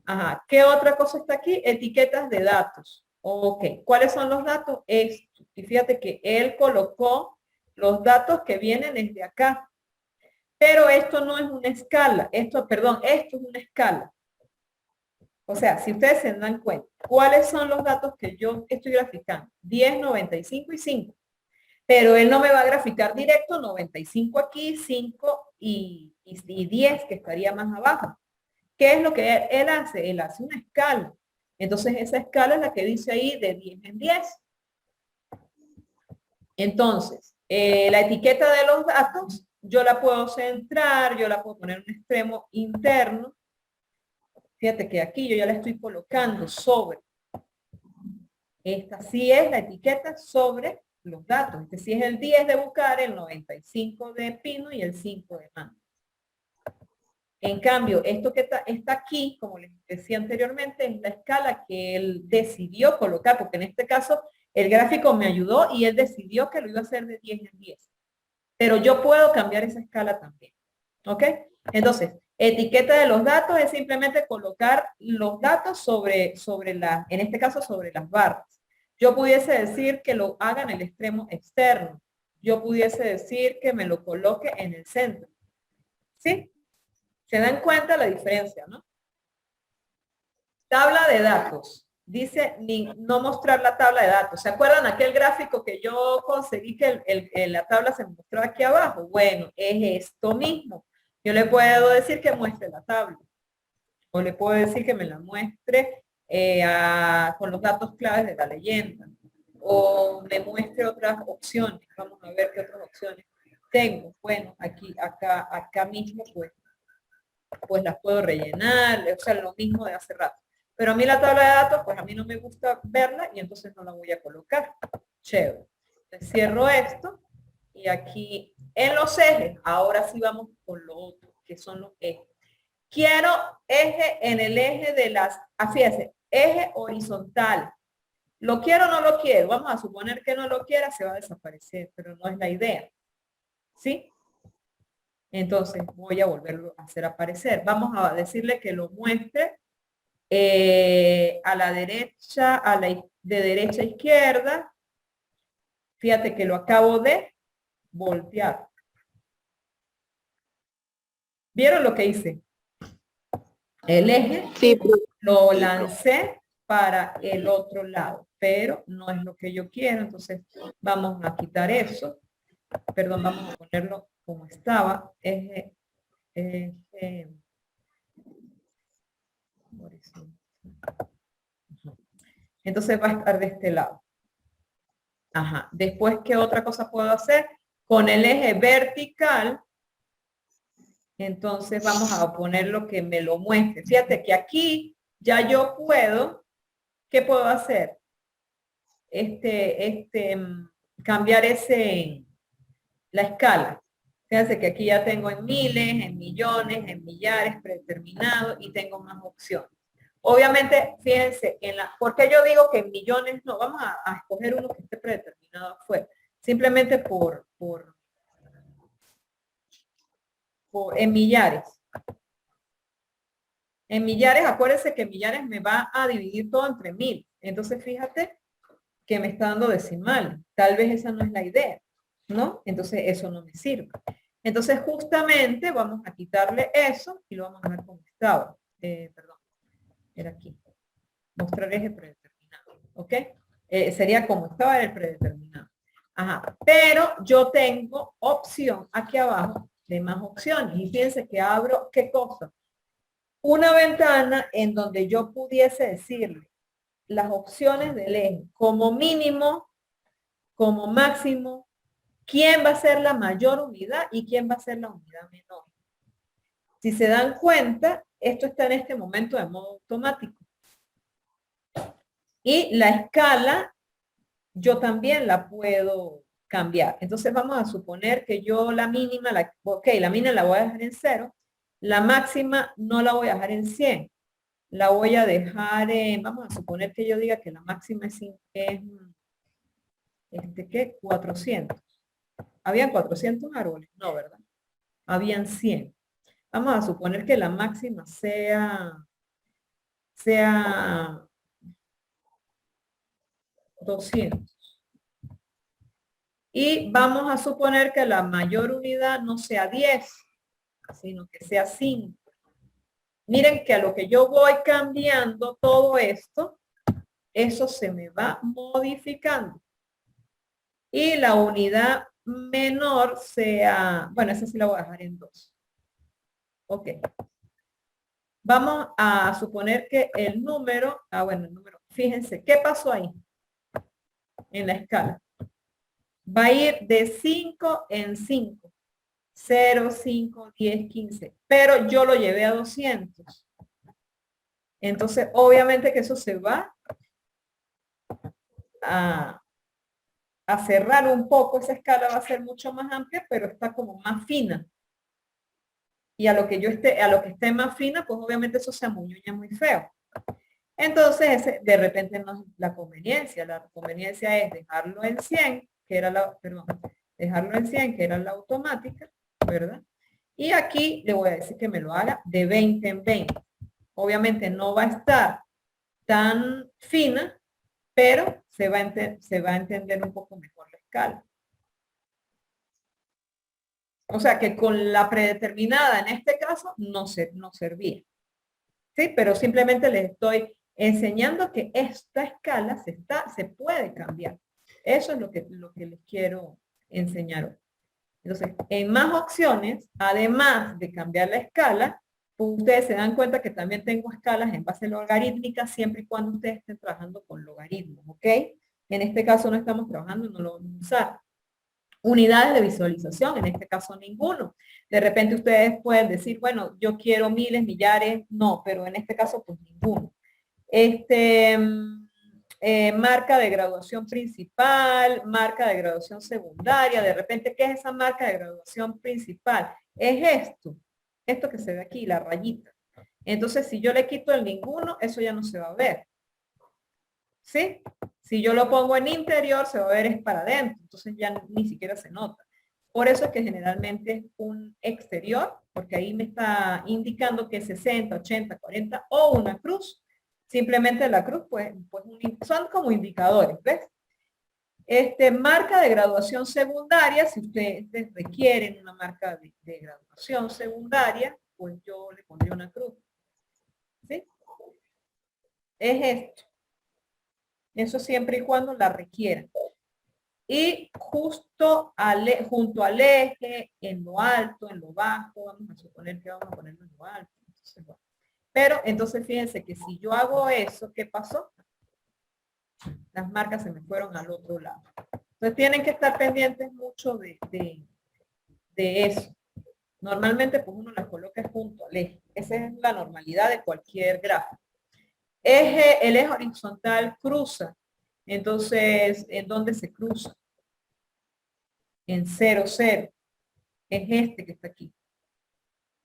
Ajá, ¿qué otra cosa está aquí? Etiquetas de datos. Ok, ¿cuáles son los datos? Esto. Y fíjate que él colocó los datos que vienen desde acá. Pero esto no es una escala. Esto es una escala. O sea, si ustedes se dan cuenta, ¿cuáles son los datos que yo estoy graficando? 10, 95 y 5. Pero él no me va a graficar directo 95 aquí, 5 y 10, que estaría más abajo. ¿Qué es lo que él hace? Él hace una escala. Entonces, esa escala es la que dice ahí de 10 en 10. Entonces, la etiqueta de los datos, yo la puedo centrar, yo la puedo poner en un extremo interno. Fíjate que aquí yo ya la estoy colocando sobre. Esta sí es la etiqueta sobre los datos. Este sí es el 10 de Bucar, el 95 de Pino y el 5 de Mano. En cambio, esto que está aquí, como les decía anteriormente, es la escala que él decidió colocar, porque en este caso el gráfico me ayudó y él decidió que lo iba a hacer de 10 en 10. Pero yo puedo cambiar esa escala también. ¿Ok? Entonces, etiqueta de los datos es simplemente colocar los datos en este caso, sobre las barras. Yo pudiese decir que lo haga en el extremo externo. Yo pudiese decir que me lo coloque en el centro. ¿Sí? Se dan cuenta la diferencia, ¿no? Tabla de datos. Dice no mostrar la tabla de datos. ¿Se acuerdan aquel gráfico que yo conseguí que la tabla se mostraba aquí abajo? Bueno, es esto mismo. Yo le puedo decir que muestre la tabla. O le puedo decir que me la muestre con los datos claves de la leyenda. O me muestre otras opciones. Vamos a ver qué otras opciones tengo. Bueno, acá mismo pues las puedo rellenar, o sea, lo mismo de hace rato. Pero a mí la tabla de datos, pues a mí no me gusta verla y entonces no la voy a colocar. Chévere. Entonces, cierro esto y aquí en los ejes, ahora sí vamos con lo otro, que son los ejes. Quiero eje en el eje de fíjense, eje horizontal. ¿Lo quiero o no lo quiero? Vamos a suponer que no lo quiera, se va a desaparecer, pero no es la idea. ¿Sí? Entonces voy a volverlo a hacer aparecer. Vamos a decirle que lo muestre a la derecha, de derecha a izquierda. Fíjate que lo acabo de voltear. ¿Vieron lo que hice? El eje Sí, lo lancé para el otro lado, pero no es lo que yo quiero, entonces vamos a quitar eso. Perdón, vamos a ponerlo como estaba. Eje, entonces va a estar de este lado. Ajá. Después, ¿qué otra cosa puedo hacer? Con el eje vertical, entonces vamos a poner lo que me lo muestre. Fíjate que aquí ya yo puedo, ¿qué puedo hacer? Cambiar la escala. Fíjense que aquí ya tengo en miles, en millones, en millares predeterminado y tengo más opciones. Obviamente, fíjense, ¿por qué yo digo que en millones no? Vamos a escoger uno que esté predeterminado afuera. Simplemente en millares. En millares, acuérdense que en millares me va a dividir todo entre 1000. Entonces, fíjate que me está dando decimal. Tal vez esa no es la idea, ¿no? Entonces, eso no me sirve. Entonces, justamente vamos a quitarle eso y lo vamos a ver como estaba. Perdón, era aquí. Mostrar eje predeterminado, ¿ok? Sería como estaba el predeterminado. Ajá, pero yo tengo opción aquí abajo de más opciones. Y fíjense que abro, ¿qué cosa? Una ventana en donde yo pudiese decirle las opciones del eje como mínimo, como máximo, quién va a ser la mayor unidad y quién va a ser la unidad menor. Si se dan cuenta, esto está en este momento de modo automático. Y la escala, yo también la puedo cambiar. Entonces vamos a suponer que yo la mínima, la mínima la voy a dejar en 0. La máxima no la voy a dejar en 100. La voy a dejar en, vamos a suponer que yo diga que la máxima es 400. ¿Habían 400 árboles? No, ¿verdad? Habían 100. Vamos a suponer que la máxima sea 200. Y vamos a suponer que la mayor unidad no sea 10, sino que sea 5. Miren que a lo que yo voy cambiando todo esto, eso se me va modificando. Y la unidad menor sea, bueno, esa sí la voy a dejar en 2. Ok. Vamos a suponer que el número, fíjense, ¿qué pasó ahí? En la escala. Va a ir de 5 en 5. 0, 5, 10, 15. Pero yo lo llevé a 200. Entonces, obviamente que eso se va a cerrar un poco. Esa escala va a ser mucho más amplia, pero está como más fina. Y a lo que esté más fina, pues obviamente eso se amuñuña muy feo. Entonces, de repente no es la conveniencia. La conveniencia es dejarlo en 100, que era dejarlo en 100, que era la automática, ¿verdad? Y aquí le voy a decir que me lo haga de 20 en 20. Obviamente no va a estar tan fina, pero se va a entender un poco mejor la escala. O sea que con la predeterminada en este caso no servía. ¿Sí? Pero simplemente les estoy enseñando que esta escala se puede cambiar. Eso es lo que les quiero enseñar hoy. Entonces, en más opciones, además de cambiar la escala, pues ustedes se dan cuenta que también tengo escalas en base logarítmica siempre y cuando ustedes estén trabajando con logaritmos, ¿ok? En este caso no estamos trabajando, no lo vamos a usar. Unidades de visualización, en este caso ninguno. De repente ustedes pueden decir, bueno, yo quiero miles, millares, no, pero en este caso pues ninguno. Marca de graduación principal, marca de graduación secundaria. De repente, ¿qué es esa marca de graduación principal? Es esto que se ve aquí, la rayita. Entonces, si yo le quito el ninguno, eso ya no se va a ver. ¿Sí? Si yo lo pongo en interior, se va a ver es para adentro. Entonces ya ni siquiera se nota. Por eso es que generalmente es un exterior, porque ahí me está indicando que es 60, 80, 40 o una cruz. Simplemente la cruz, pues son como indicadores, ¿ves? Marca de graduación secundaria, si ustedes requieren una marca de graduación secundaria, pues yo le pondría una cruz. ¿Sí? Es esto. Eso siempre y cuando la requieran. Y justo junto al eje, en lo alto, en lo bajo, vamos a suponer que vamos a ponerlo en lo alto. Entonces, bueno. Pero entonces fíjense que si yo hago eso, ¿qué pasó? Las marcas se me fueron al otro lado. Entonces tienen que estar pendientes mucho de eso. Normalmente pues uno las coloca junto al eje. Esa es la normalidad de cualquier gráfico. El eje horizontal cruza. Entonces, ¿en dónde se cruza? En 0, 0. Es este que está aquí.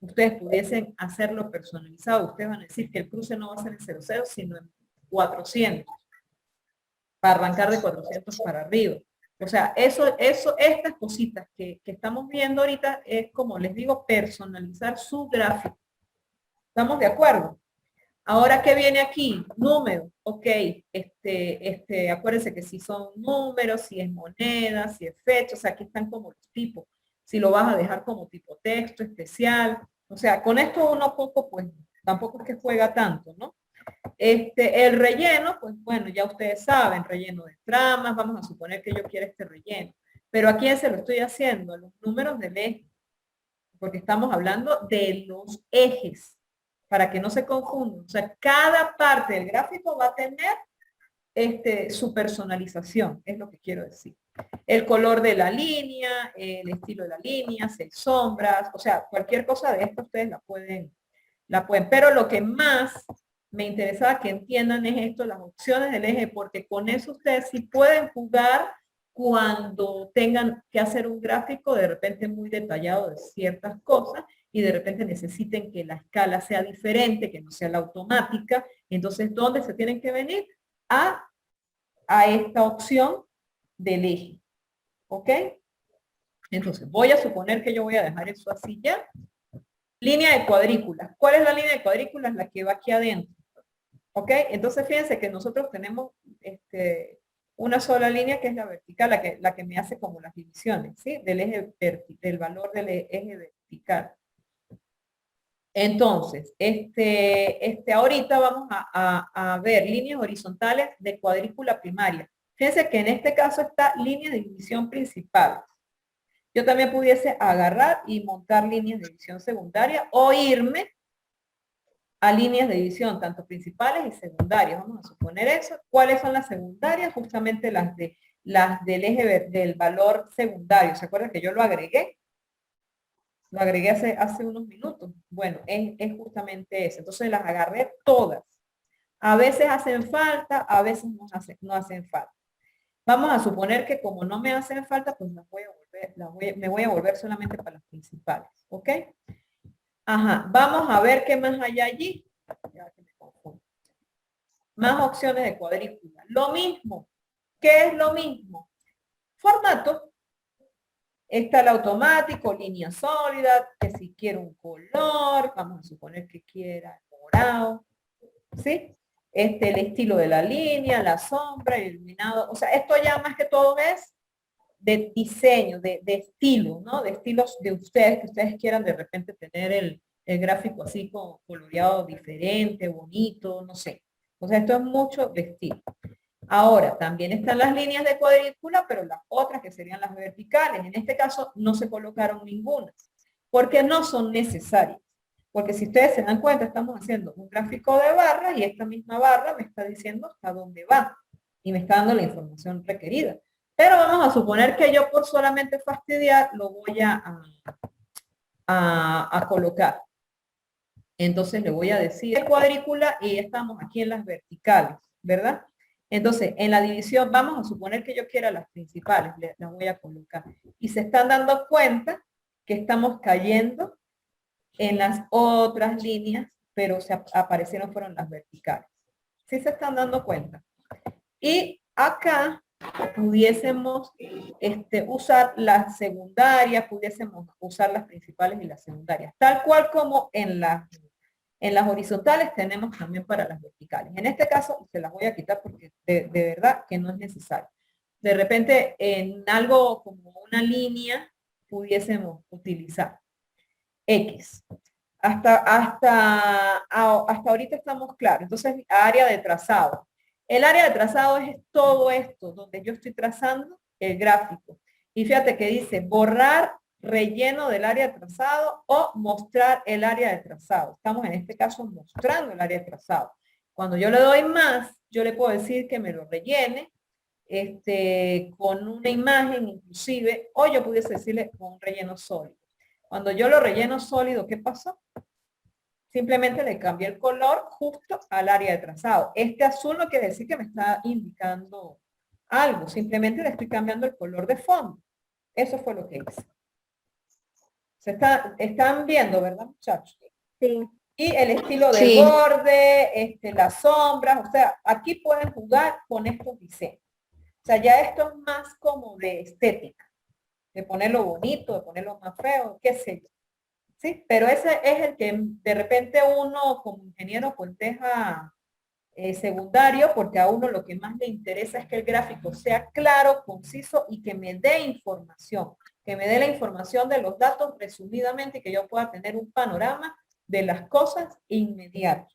Ustedes pudiesen hacerlo personalizado. Ustedes van a decir que el cruce no va a ser en 0, 0, sino en 400. Para arrancar de 400 para arriba. O sea, estas cositas que estamos viendo ahorita es, como les digo, personalizar su gráfico. ¿Estamos de acuerdo? Ahora, ¿qué viene aquí? Número. Ok, acuérdense que si son números, si es moneda, si es fecha, o sea, aquí están como los tipos. Si lo vas a dejar como tipo texto especial. O sea, con esto uno poco, pues, tampoco es que juega tanto, ¿no? El relleno, pues bueno, ya ustedes saben, relleno de tramas, vamos a suponer que yo quiero este relleno. Pero ¿a quién se lo estoy haciendo? A los números del eje. Porque estamos hablando de los ejes, para que no se confundan. O sea, cada parte del gráfico va a tener su personalización, es lo que quiero decir. El color de la línea, el estilo de la línea, si hay sombras, o sea, cualquier cosa de esto ustedes la pueden. Pero lo que más me interesaba que entiendan es esto, las opciones del eje, porque con eso ustedes sí pueden jugar cuando tengan que hacer un gráfico de repente muy detallado de ciertas cosas y de repente necesiten que la escala sea diferente, que no sea la automática. Entonces, ¿dónde se tienen que venir? A esta opción del eje. ¿Ok? Entonces, voy a suponer que yo voy a dejar eso así ya. Línea de cuadrículas. ¿Cuál es la línea de cuadrículas? La que va aquí adentro. ¿Ok? Entonces, fíjense que nosotros tenemos una sola línea que es la vertical, la que me hace como las divisiones, ¿sí? Del valor del eje vertical. Entonces, ahorita vamos a ver líneas horizontales de cuadrícula primaria. Fíjense que en este caso está línea de división principal. Yo también pudiese agarrar y montar líneas de división secundaria o irme a líneas de división, tanto principales y secundarias. Vamos a suponer eso. ¿Cuáles son las secundarias? Justamente las del eje del valor secundario. ¿Se acuerdan que yo lo agregué? Lo agregué hace unos minutos. Bueno, es justamente eso. Entonces las agarré todas. A veces hacen falta, a veces no hacen falta. Vamos a suponer que como no me hacen falta, pues me voy a volver solamente para las principales. ¿Ok? Ajá, vamos a ver qué más hay allí. Ya que me confundo. Más opciones de cuadrícula. Lo mismo. ¿Qué es lo mismo? Formato. Está el automático, línea sólida, que si quiero un color, vamos a suponer que quiera morado. ¿Sí? El estilo de la línea, la sombra, el iluminado. O sea, esto ya más que todo es de diseño, de estilo, ¿no? De estilos de ustedes, que ustedes quieran de repente tener el gráfico así con coloreado diferente, bonito, no sé. O sea, esto es mucho de estilo. Ahora, también están las líneas de cuadrícula, pero las otras que serían las verticales. En este caso no se colocaron ninguna, porque no son necesarias. Porque si ustedes se dan cuenta, estamos haciendo un gráfico de barras y esta misma barra me está diciendo hasta dónde va y me está dando la información requerida. Pero vamos a suponer que yo por solamente fastidiar lo voy a colocar. Entonces le voy a decir cuadrícula y estamos aquí en las verticales, ¿verdad? Entonces, en la división, vamos a suponer que yo quiera las principales, las voy a colocar. Y se están dando cuenta que estamos cayendo en las otras líneas, pero aparecieron fueron las verticales. ¿Sí se están dando cuenta? Y acá pudiésemos usar las secundarias, pudiésemos usar las principales y las secundarias, tal cual como en las horizontales tenemos también para las verticales. En este caso se las voy a quitar porque de verdad que no es necesario. De repente en algo como una línea pudiésemos utilizar X. Hasta ahorita estamos claros. Entonces, área de trazado. El área de trazado es todo esto, donde yo estoy trazando el gráfico. Y fíjate que dice borrar relleno del área de trazado o mostrar el área de trazado. Estamos en este caso mostrando el área de trazado. Cuando yo le doy más, yo le puedo decir que me lo rellene con una imagen inclusive, o yo pudiese decirle con un relleno sólido. Cuando yo lo relleno sólido, ¿qué pasó? Simplemente le cambié el color justo al área de trazado. Este azul no quiere decir que me está indicando algo, simplemente le estoy cambiando el color de fondo. Eso fue lo que hice. Están viendo, ¿verdad, muchachos? Sí. Y el estilo del borde, las sombras, o sea, aquí pueden jugar con estos diseños. O sea, ya esto es más como de estética, de ponerlo bonito, de ponerlo más feo, qué sé yo. ¿Sí? Pero ese es el que de repente uno como ingeniero pues deja secundario, porque a uno lo que más le interesa es que el gráfico sea claro, conciso y que me dé información, que me dé la información de los datos resumidamente y que yo pueda tener un panorama de las cosas inmediato.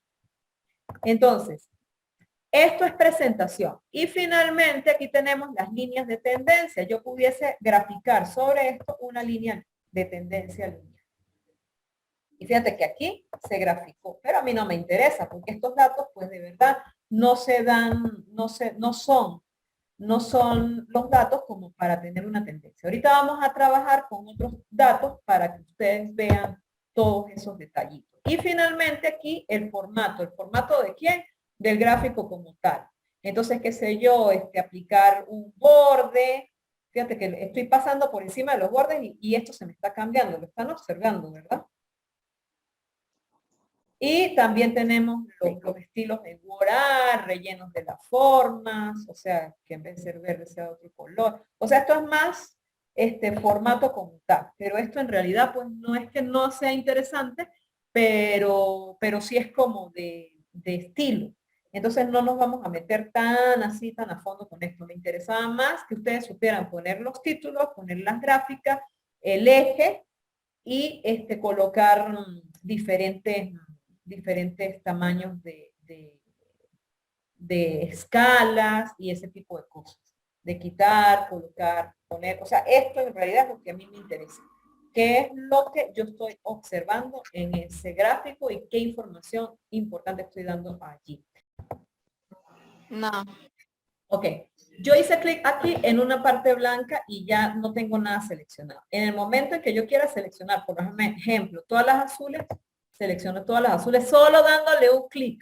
Entonces, esto es presentación. Y finalmente aquí tenemos las líneas de tendencia. Yo pudiese graficar sobre esto una línea de tendencia lineal. Y fíjate que aquí se graficó, pero a mí no me interesa porque estos datos pues de verdad no se dan, no son los datos como para tener una tendencia. Ahorita vamos a trabajar con otros datos para que ustedes vean todos esos detallitos. Y finalmente aquí el formato de quién? Del gráfico como tal. Entonces, qué sé yo, aplicar un borde. Fíjate que estoy pasando por encima de los bordes y esto se me está cambiando, lo están observando, ¿verdad? Y también tenemos los estilos de borrar, rellenos de las formas, o sea, que en vez de ser verde sea de otro color. O sea, esto es más formato como tal. Pero esto en realidad, pues, no es que no sea interesante, pero sí es como de estilo. Entonces no nos vamos a meter tan así, tan a fondo con esto. Me interesaba más que ustedes supieran poner los títulos, poner las gráficas, el eje y colocar diferentes tamaños de escalas y ese tipo de cosas. De quitar, colocar, poner. O sea, esto en realidad es lo que a mí me interesa. ¿Qué es lo que yo estoy observando en ese gráfico y qué información importante estoy dando allí? No. Ok. Yo hice clic aquí en una parte blanca y ya no tengo nada seleccionado. En el momento en que yo quiera seleccionar, por ejemplo, todas las azules, selecciono todas las azules solo dándole un clic.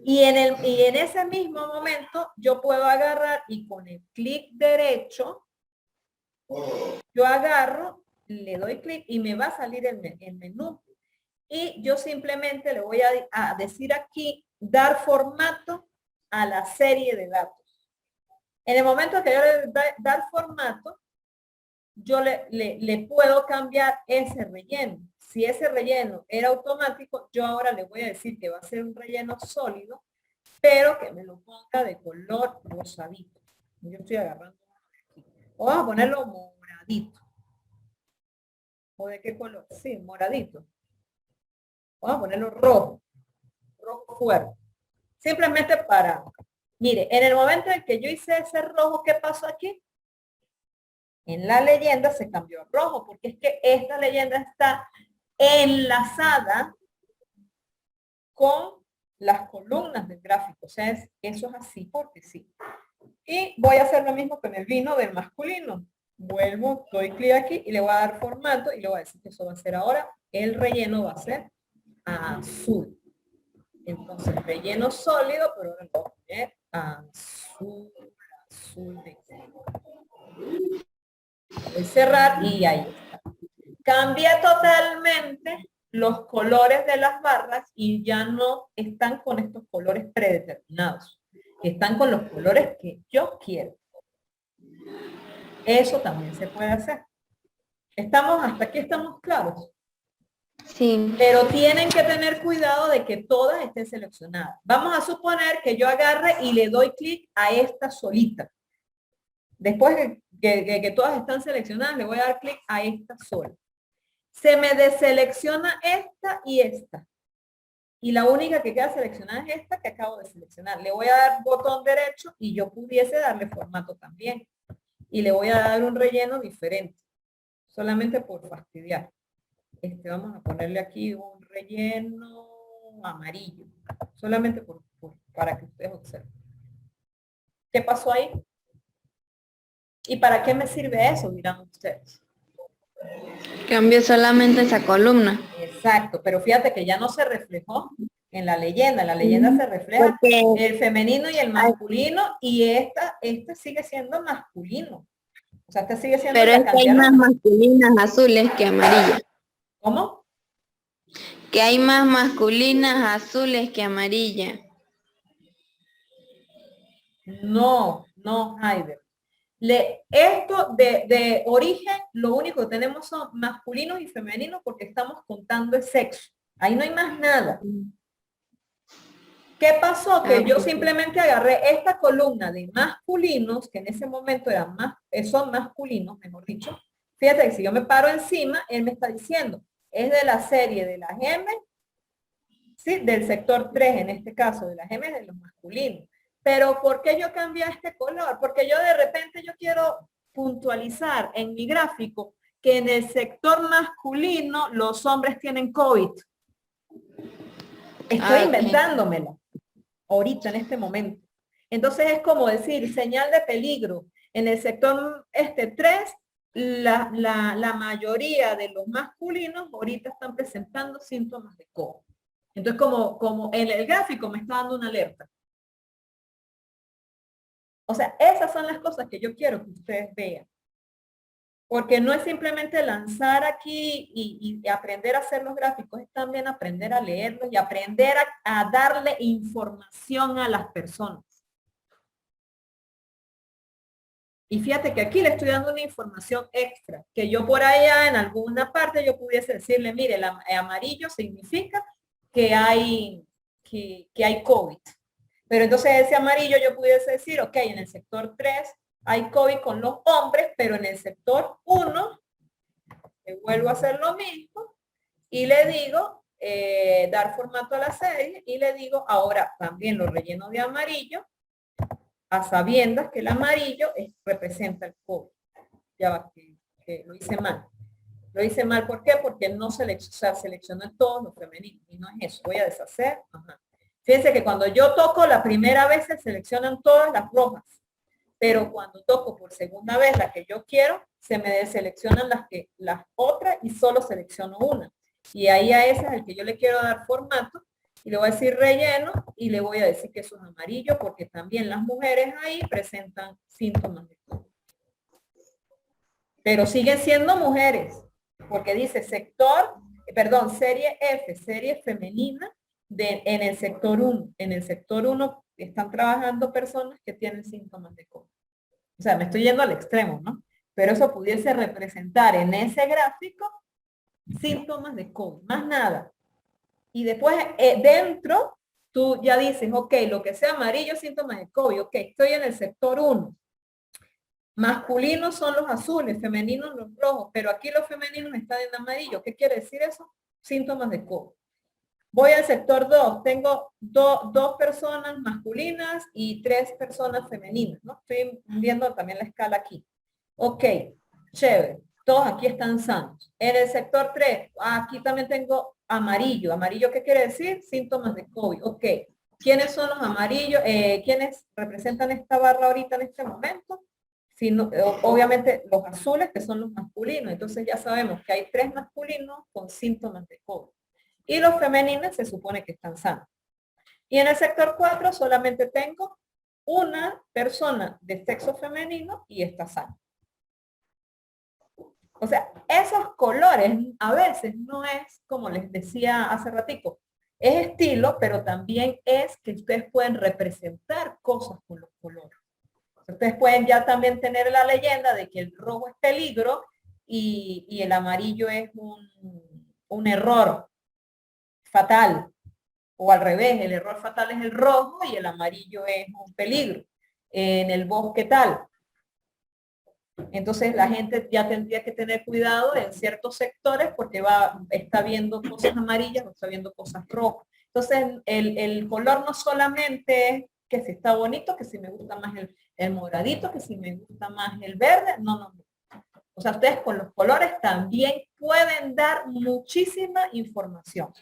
Y en ese mismo momento yo puedo agarrar y con el clic derecho, yo agarro, le doy clic y me va a salir el menú. Y yo simplemente le voy a decir aquí, dar formato a la serie de datos. En el momento que yo le dar formato, yo le puedo cambiar ese relleno. Si ese relleno era automático, yo ahora le voy a decir que va a ser un relleno sólido, pero que me lo ponga de color rosadito. Yo estoy agarrando aquí. O vamos a ponerlo moradito. ¿O de qué color? Sí, moradito. Vamos a ponerlo rojo. Rojo fuerte. Simplemente para... Mire, en el momento en que yo hice ese rojo, ¿qué pasó aquí? En la leyenda se cambió a rojo, porque es que esta leyenda está enlazada con las columnas del gráfico. O sea, eso es así porque sí. Y voy a hacer lo mismo con el vino del masculino. Vuelvo, doy clic aquí y le voy a dar formato y le voy a decir que eso va a ser ahora, el relleno va a ser azul. Entonces, relleno sólido, pero ahora lo voy a poner azul, azul de voy a cerrar y ahí está. Cambia totalmente los colores de las barras y ya no están con estos colores predeterminados. Están con los colores que yo quiero. Eso también se puede hacer. Hasta aquí estamos claros. Sí. Pero tienen que tener cuidado de que todas estén seleccionadas. Vamos a suponer que yo agarre y le doy clic a esta solita. Después que todas están seleccionadas, le voy a dar clic a esta sola. se me deselecciona esta y esta. Y la única que queda seleccionada es esta que acabo de seleccionar. Le voy a dar botón derecho y yo pudiese darle formato también. Y le voy a dar un relleno diferente. Solamente por fastidiar. Vamos a ponerle aquí un relleno amarillo. Solamente para que ustedes observen. ¿Qué pasó ahí? ¿Y para qué me sirve eso? Dirán ustedes. Cambio solamente esa columna. Exacto, pero fíjate que ya no se reflejó en la leyenda. En la leyenda se refleja el femenino y el masculino y este sigue siendo masculino. O sea, este sigue siendo pero la es que hay cantidad. más masculinas azules que amarillas. ¿Cómo? Que hay más masculinas azules que amarillas. No, Heider. Esto de origen, lo único que tenemos son masculinos y femeninos porque estamos contando el sexo. Ahí no hay más nada. ¿Qué pasó? Que yo simplemente agarré esta columna de masculinos, que en ese momento son masculinos, mejor dicho. Fíjate que si yo me paro encima, él me está diciendo, es de la serie de las M, ¿sí? Del sector 3, en este caso, de las M de los masculinos. Pero ¿por qué yo cambié este color? Porque yo de repente yo quiero puntualizar en mi gráfico que en el sector masculino los hombres tienen COVID. Estoy inventándomelo ahorita en este momento. Entonces es como decir, señal de peligro. En el sector 3, la mayoría de los masculinos ahorita están presentando síntomas de COVID. Entonces como en el gráfico me está dando una alerta. O sea, esas son las cosas que yo quiero que ustedes vean. Porque no es simplemente lanzar aquí y aprender a hacer los gráficos, es también aprender a leerlos y aprender a darle información a las personas. Y fíjate que aquí le estoy dando una información extra, que yo por allá en alguna parte yo pudiese decirle, mire, el amarillo significa que hay COVID. Pero entonces ese amarillo yo pudiese decir, ok, en el sector 3 hay COVID con los hombres, pero en el sector 1 vuelvo a hacer lo mismo y le digo, dar formato a la serie y le digo, ahora también lo relleno de amarillo, a sabiendas que el amarillo representa el COVID. Ya va, que lo hice mal. Lo hice mal, ¿por qué? Porque no seleccioné todos los femeninos y no es eso. Voy a deshacer. Ajá. Fíjense que cuando yo toco la primera vez se seleccionan todas las rojas, pero cuando toco por segunda vez la que yo quiero, se me deseleccionan las otras y solo selecciono una. Y ahí a esa es el que yo le quiero dar formato y le voy a decir relleno y le voy a decir que eso es amarillo porque también las mujeres ahí presentan síntomas de COVID. Pero siguen siendo mujeres porque dice serie F, serie femenina en el sector 1. En el sector 1 están trabajando personas que tienen síntomas de COVID. O sea, me estoy yendo al extremo, ¿no? Pero eso pudiese representar en ese gráfico síntomas de COVID, más nada. Y después dentro, tú ya dices, ok, lo que sea amarillo, síntomas de COVID, ok, estoy en el sector 1. Masculinos son los azules, femeninos los rojos, pero aquí los femeninos están en amarillo. ¿Qué quiere decir eso? Síntomas de COVID. Voy al sector 2, tengo dos personas masculinas y 3 personas femeninas, ¿no? Estoy viendo también la escala aquí. Ok, chévere, todos aquí están sanos. En el sector 3, aquí también tengo amarillo. ¿Amarillo qué quiere decir? Síntomas de COVID. Ok, ¿quiénes son los amarillos? ¿Quiénes representan esta barra ahorita en este momento? Sino, obviamente los azules que son los masculinos. Entonces ya sabemos que hay 3 masculinos con síntomas de COVID. Y los femeninos se supone que están sanos. Y en el sector 4 solamente tengo una persona de sexo femenino y está sana. O sea, esos colores a veces no es, como les decía hace ratico, es estilo, pero también es que ustedes pueden representar cosas con los colores. Ustedes pueden ya también tener la leyenda de que el rojo es peligro y el amarillo es un error fatal. O al revés, el error fatal es el rojo y el amarillo es un peligro. En el bosque tal. Entonces la gente ya tendría que tener cuidado en ciertos sectores porque está viendo cosas amarillas o está viendo cosas rojas. Entonces el color no solamente es que si está bonito, que si me gusta más el moradito, que si me gusta más el verde, no. O sea, ustedes con los colores también pueden dar muchísima información.